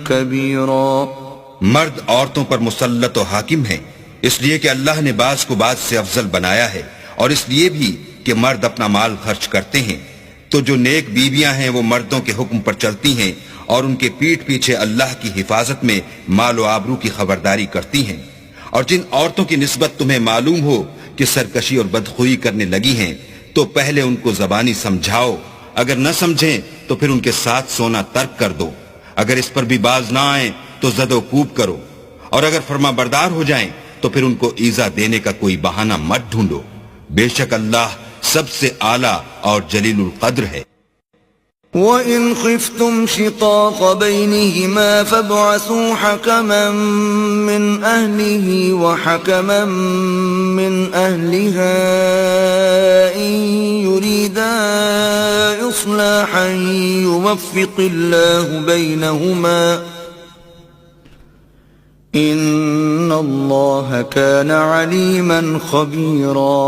كبيرا. مرد عورتوں پر مسلط و حاکم ہیں، اس لیے کہ اللہ نے بعض کو بعض سے افضل بنایا ہے، اور اس لیے بھی کہ مرد اپنا مال خرچ کرتے ہیں. تو جو نیک بیویاں ہیں وہ مردوں کے حکم پر چلتی ہیں اور ان کے پیٹھ پیچھے اللہ کی حفاظت میں مال و آبرو کی خبرداری کرتی ہیں. اور جن عورتوں کی نسبت تمہیں معلوم ہو کہ سرکشی اور بدخوئی کرنے لگی ہیں تو پہلے ان کو زبانی سمجھاؤ، اگر نہ سمجھیں تو پھر ان کے ساتھ سونا ترک کر دو. اگر اس پر بھی باز نہ آئیں تو زد و کوب کرو، اور اگر فرما بردار ہو جائیں تو پھر ان کو ایذا دینے کا کوئی بہانہ مت ڈھونڈو. بے شک اللہ سب سے اعلیٰ اور جلیل القدر ہے. وَإِنْ خِفْتُمْ شِقَاقَ بَيْنِهِمَا فَابْعَثُوا حَكَمًا مِّنْ أَهْلِهِ وَحَكَمًا مِّنْ أَهْلِهَا إِن يُرِيدَا إِصْلَاحًا يُوَفِّقِ اللَّهُ بَيْنَهُمَا إِنَّ اللَّهَ كَانَ عَلِيمًا خَبِيرًا.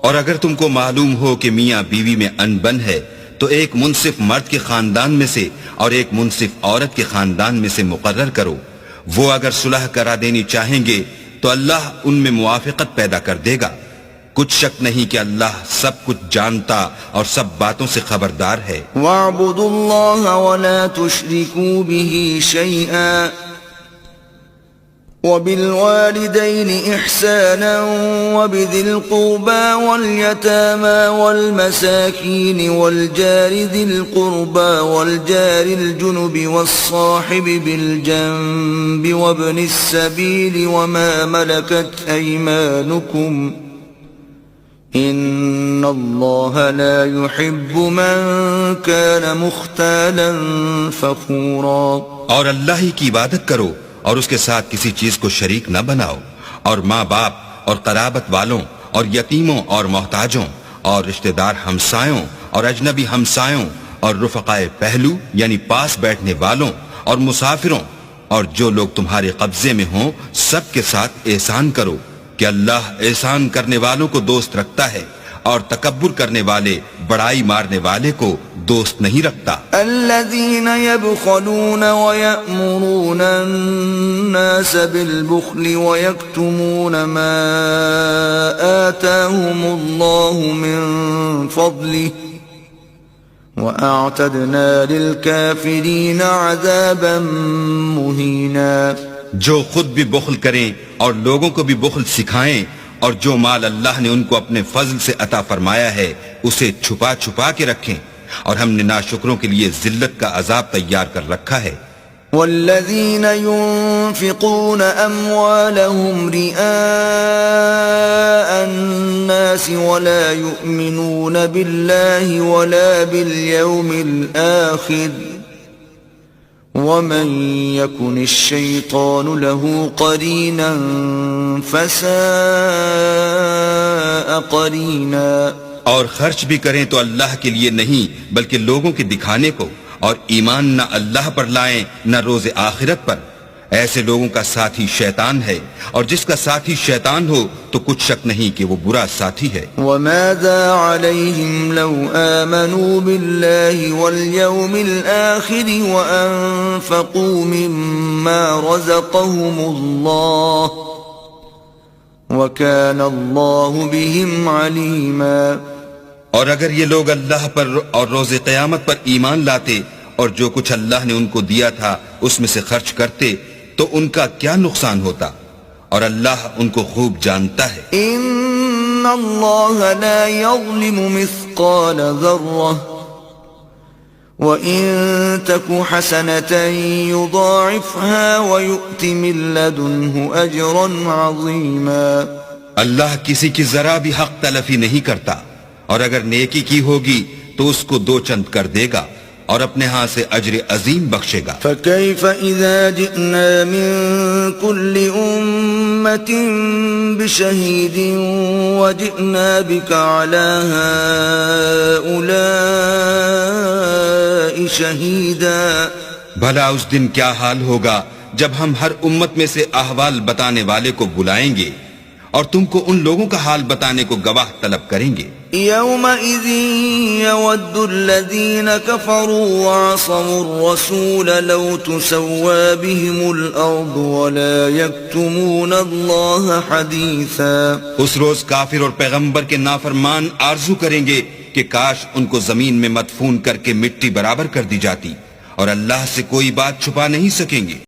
اور اگر تم کو معلوم ہو کہ میاں بیوی میں انبن ہے تو ایک منصف مرد کے خاندان میں سے اور ایک منصف عورت کے خاندان میں سے مقرر کرو. وہ اگر صلح کرا دینی چاہیں گے تو اللہ ان میں موافقت پیدا کر دے گا. کچھ شک نہیں کہ اللہ سب کچھ جانتا اور سب باتوں سے خبردار ہے. وَاعْبُدُوا اللَّهَ وَلَا تُشْرِكُوا بِهِ شَيْئًا وَبِالْوَالِدَيْنِ إِحْسَانًا وَبِذِي الْقُرْبَى وَالْيَتَامَى وَالْمَسَاكِينِ وَالْجَارِ ذِي الْقُرْبَى وَالْجَارِ الْجُنُبِ وَالصَّاحِبِ بِالْجَنبِ وَابْنِ السَّبِيلِ وَمَا مَلَكَتْ أَيْمَانُكُمْ إِنَّ اللَّهَ لَا يُحِبُّ مَنْ كَانَ مُخْتَالًا فَخُورًا. اور اللہ ہی کی عبادت کرو اور اس کے ساتھ کسی چیز کو شریک نہ بناؤ، اور ماں باپ اور قرابت والوں اور یتیموں اور محتاجوں اور رشتہ دار ہمسایوں اور اجنبی ہمسایوں اور رفقائے پہلو یعنی پاس بیٹھنے والوں اور مسافروں اور جو لوگ تمہارے قبضے میں ہوں سب کے ساتھ احسان کرو، کہ اللہ احسان کرنے والوں کو دوست رکھتا ہے اور تکبر کرنے والے بڑائی مارنے والے کو دوست نہیں رکھتا. الذين يبخلون ويأمرون الناس بالبخل ويكتمون ما آتاهم الله من فضله وأعتدنا للكافرين عذابا مهينا. جو خود بھی بخل کریں اور لوگوں کو بھی بخل سکھائیں، اور جو مال اللہ نے ان کو اپنے فضل سے عطا فرمایا ہے اسے چھپا چھپا کے رکھیں، اور ہم نے ناشکروں کے لیے ذلت کا عذاب تیار کر رکھا ہے. والذین ينفقون اموالهم رئاء الناس ولا يؤمنون بالله ولا باليوم الآخر ومن يكن الشيطان له قرينا فساء قرينا. اور خرچ بھی کریں تو اللہ کے لیے نہیں بلکہ لوگوں کے دکھانے کو، اور ایمان نہ اللہ پر لائیں نہ روز آخرت پر. ایسے لوگوں کا ساتھی شیطان ہے، اور جس کا ساتھی شیطان ہو تو کچھ شک نہیں کہ وہ برا ساتھی ہے. وَمَاذَا عَلَيْهِمْ لَوْ آمَنُوا بِاللَّهِ وَالْيَوْمِ الْآخِرِ وَأَنفَقُوا مِمَّا رَزَقَهُمُ اللَّهُ وَكَانَ اللَّهُ بِهِمْ عَلِيمًا. اور اگر یہ لوگ اللہ پر اور روز قیامت پر ایمان لاتے اور جو کچھ اللہ نے ان کو دیا تھا اس میں سے خرچ کرتے تو ان کا کیا نقصان ہوتا، اور اللہ ان کو خوب جانتا ہے. ان اللہ لا یظلم مثقال ذرہ وَإِن تَكُ حَسَنَةً يُضَاعِفْهَا وَيُؤْتِ مِن لَّدُنْهُ أَجْرًا عَظِيمًا. اللہ کسی کی ذرا بھی حق تلفی نہیں کرتا، اور اگر نیکی کی ہوگی تو اس کو دو چند کر دے گا اور اپنے ہاں سے اجر عظیم بخشے گا. فَكَيْفَ إِذَا جِئْنَا مِن كُلِّ أُمَّةٍ بِشَهِيدٍ وَجِئْنَا بِكَ عَلَى هَؤُلَاءِ شَهِيدًا. بھلا اس دن کیا حال ہوگا جب ہم ہر امت میں سے احوال بتانے والے کو بلائیں گے اور تم کو ان لوگوں کا حال بتانے کو گواہ طلب کریں گے. يومئذ يود الذين كفروا وعصوا الرسول لو تسوى بهم الأرض ولا يكتمون الله حديثا. اس روز کافر اور پیغمبر کے نافرمان آرزو کریں گے کہ کاش ان کو زمین میں مدفون کر کے مٹی برابر کر دی جاتی اور اللہ سے کوئی بات چھپا نہیں سکیں گے.